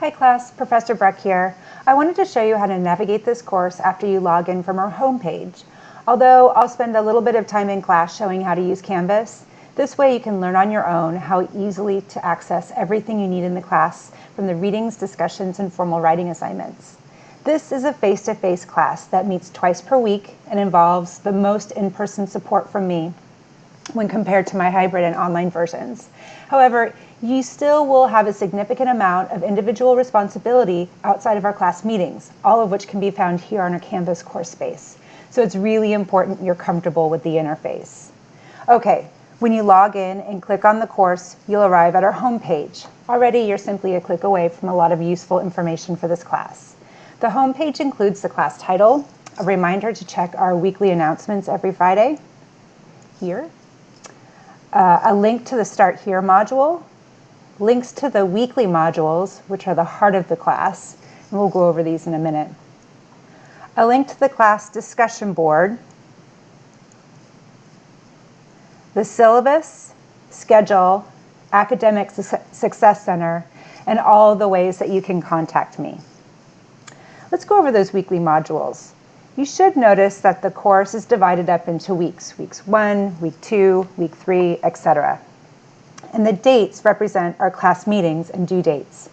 Hi class, Professor Breck here. I wanted to show you how to navigate this course after you log in from our homepage. Although I'll spend a little bit of time in class showing how to use Canvas, this way you can learn on your own how easily to access everything you need in the class, from the readings, discussions, and formal writing assignments. This is a face-to-face class that meets twice per week and involves the most in-person support from me when compared to my hybrid and online versions. However, you still will have a significant amount of individual responsibility outside of our class meetings, all of which can be found here on our Canvas course space. So it's really important you're comfortable with the interface. Okay, when you log in and click on the course, you'll arrive at our homepage. Already, you're simply a click away from a lot of useful information for this class. The homepage includes the class title, a reminder to check our weekly announcements every Friday, here, a link to the Start Here module, links to the weekly modules, which are the heart of the class, and we'll go over these in a minute, a link to the class discussion board, the syllabus, schedule, academic success center, and all the ways that you can contact me. Let's go over those weekly modules. You should notice that the course is divided up into weeks, weeks 1, week 2, week 3, etc. And the dates represent our class meetings and due dates.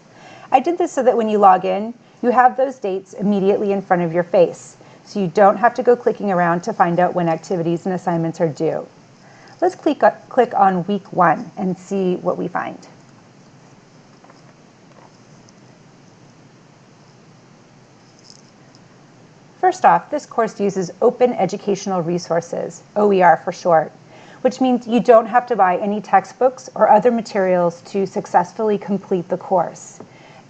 I did this so that when you log in, you have those dates immediately in front of your face, so you don't have to go clicking around to find out when activities and assignments are due. Let's click on week 1 and see what we find. First off, this course uses Open Educational Resources, OER for short, which means you don't have to buy any textbooks or other materials to successfully complete the course.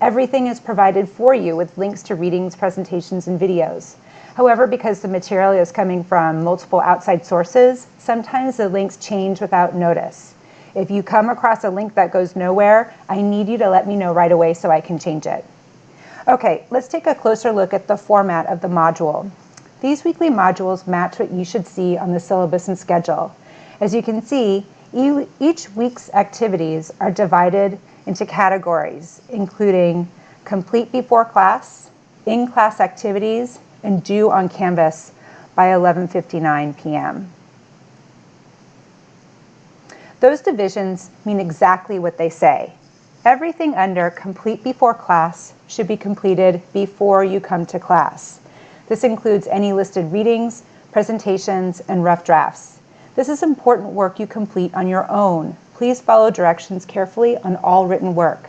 Everything is provided for you with links to readings, presentations, and videos. However, because the material is coming from multiple outside sources, sometimes the links change without notice. If you come across a link that goes nowhere, I need you to let me know right away so I can change it. Okay, let's take a closer look at the format of the module. These weekly modules match what you should see on the syllabus and schedule. As you can see, each week's activities are divided into categories, including complete before class, in-class activities, and due on Canvas by 11:59 p.m. Those divisions mean exactly what they say. Everything under complete before class should be completed before you come to class. This includes any listed readings, presentations, and rough drafts. This is important work you complete on your own. Please follow directions carefully on all written work.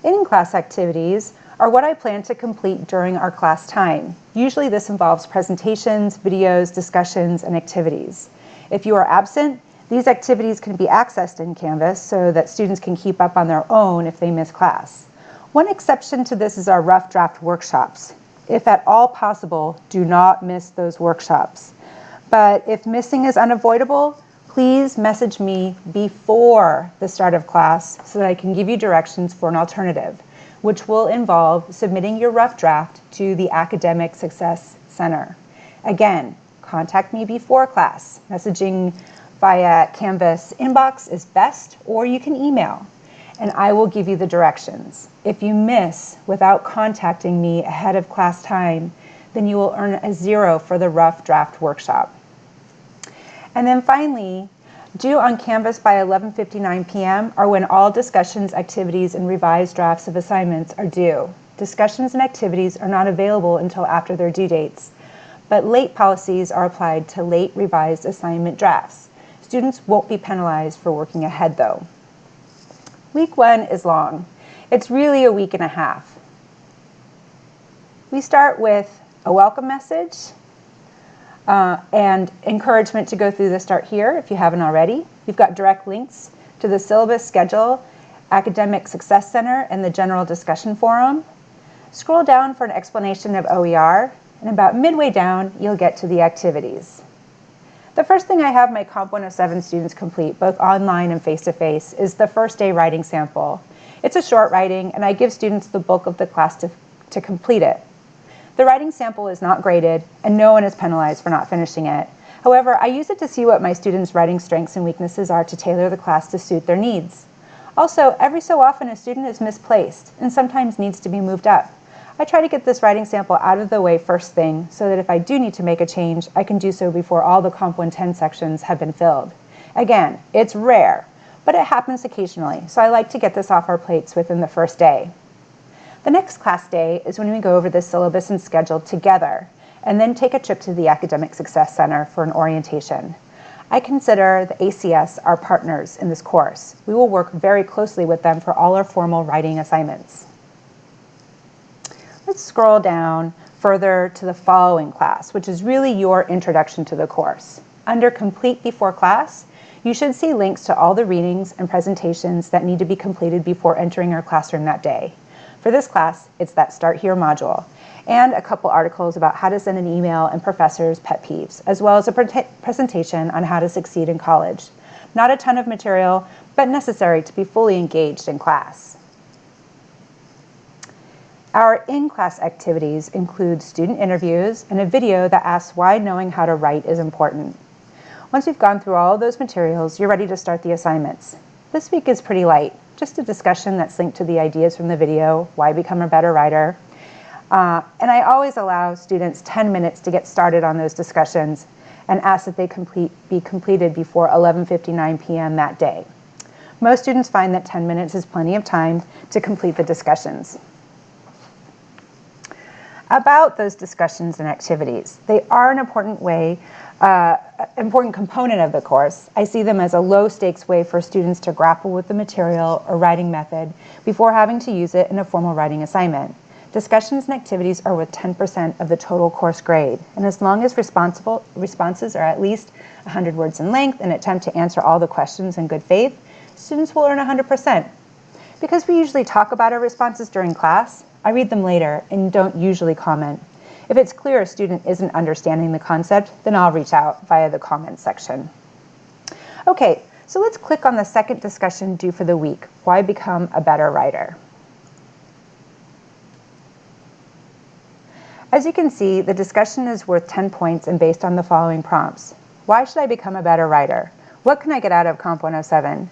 In-class activities are what I plan to complete during our class time. Usually this involves presentations, videos, discussions, and activities. If you are absent, these activities can be accessed in Canvas so that students can keep up on their own if they miss class. One exception to this is our rough draft workshops. If at all possible, do not miss those workshops. But if missing is unavoidable, please message me before the start of class so that I can give you directions for an alternative, which will involve submitting your rough draft to the Academic Success Center. Again, contact me before class. Messaging via Canvas inbox is best, or you can email, and I will give you the directions. If you miss without contacting me ahead of class time, then you will earn a 0 for the rough draft workshop. And then finally, due on Canvas by 11:59 p.m. are when all discussions, activities, and revised drafts of assignments are due. Discussions and activities are not available until after their due dates, but late policies are applied to late revised assignment drafts. Students won't be penalized for working ahead though. Week 1 is long. It's really a week and a half. We start with a welcome message and encouragement to go through the Start Here if you haven't already. You've got direct links to the syllabus, schedule, Academic Success Center, and the general discussion forum. Scroll down for an explanation of OER, and about midway down, you'll get to the activities. The first thing I have my COMP107 students complete, both online and face-to-face, is the first day writing sample. It's a short writing, and I give students the bulk of the class to complete it. The writing sample is not graded, and no one is penalized for not finishing it. However, I use it to see what my students' writing strengths and weaknesses are to tailor the class to suit their needs. Also, every so often a student is misplaced and sometimes needs to be moved up. I try to get this writing sample out of the way first thing so that if I do need to make a change, I can do so before all the COMP110 sections have been filled. Again, it's rare, but it happens occasionally, so I like to get this off our plates within the first day. The next class day is when we go over the syllabus and schedule together, and then take a trip to the Academic Success Center for an orientation. I consider the ACS our partners in this course. We will work very closely with them for all our formal writing assignments. Let's scroll down further to the following class, which is really your introduction to the course. Under Complete Before Class, you should see links to all the readings and presentations that need to be completed before entering our classroom that day. For this class, it's that Start Here module, and a couple articles about how to send an email and professors' pet peeves, as well as a presentation on how to succeed in college. Not a ton of material, but necessary to be fully engaged in class. Our in-class activities include student interviews and a video that asks why knowing how to write is important. Once we've gone through all of those materials, you're ready to start the assignments. This week is pretty light, just a discussion that's linked to the ideas from the video, why become a better writer. And I always allow students 10 minutes to get started on those discussions and ask that they be completed before 11:59 p.m. that day. Most students find that 10 minutes is plenty of time to complete the discussions. About those discussions and activities, they are an important component of the course. I see them as a low-stakes way for students to grapple with the material or writing method before having to use it in a formal writing assignment. Discussions and activities are worth 10% of the total course grade, and as long as responses are at least 100 words in length and attempt to answer all the questions in good faith, students will earn 100%. Because we usually talk about our responses during class, I read them later and don't usually comment. If it's clear a student isn't understanding the concept, then I'll reach out via the comments section. Okay, so let's click on the second discussion due for the week, why become a better writer. As you can see, the discussion is worth 10 points and based on the following prompts. Why should I become a better writer? What can I get out of COMP107?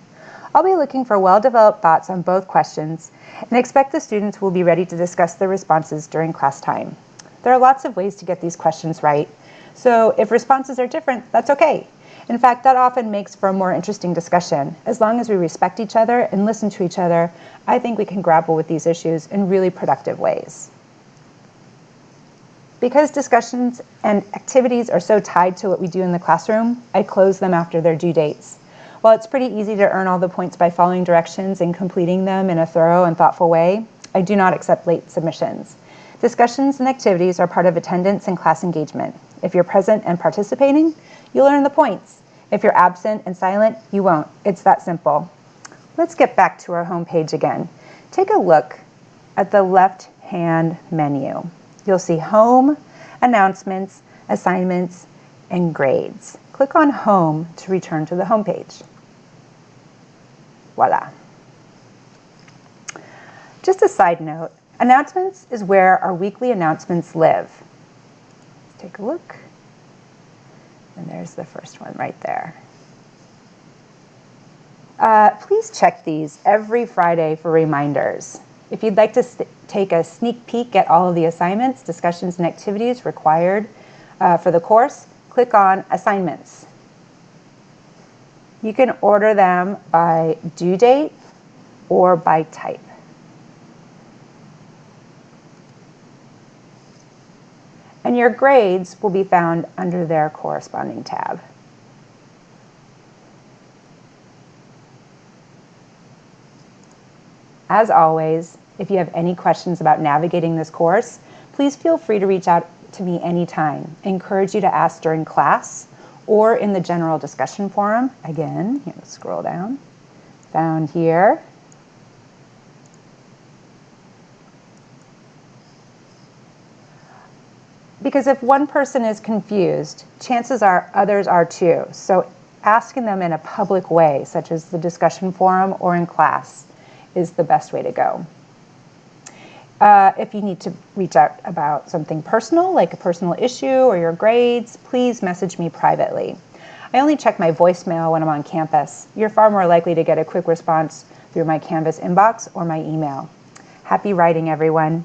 I'll be looking for well-developed thoughts on both questions and expect the students will be ready to discuss their responses during class time. There are lots of ways to get these questions right, so if responses are different, that's okay. In fact, that often makes for a more interesting discussion. As long as we respect each other and listen to each other, I think we can grapple with these issues in really productive ways. Because discussions and activities are so tied to what we do in the classroom, I close them after their due dates. While it's pretty easy to earn all the points by following directions and completing them in a thorough and thoughtful way, I do not accept late submissions. Discussions and activities are part of attendance and class engagement. If you're present and participating, you'll earn the points. If you're absent and silent, you won't. It's that simple. Let's get back to our home page again. Take a look at the left-hand menu. You'll see Home, Announcements, Assignments, and Grades. Click on Home to return to the home page. Voila. Just a side note, announcements is where our weekly announcements live. Let's take a look. And there's the first one right there. Please check these every Friday for reminders. If you'd like to take a sneak peek at all of the assignments, discussions, and activities required for the course, click on Assignments. You can order them by due date or by type. And your grades will be found under their corresponding tab. As always, if you have any questions about navigating this course, please feel free to reach out to me anytime. I encourage you to ask during class or in the general discussion forum. Again, here, scroll down, found here. Because if one person is confused, chances are others are too. So asking them in a public way, such as the discussion forum or in class, is the best way to go. If you need to reach out about something personal, like a personal issue or your grades, please message me privately. I only check my voicemail when I'm on campus. You're far more likely to get a quick response through my Canvas inbox or my email. Happy writing, everyone.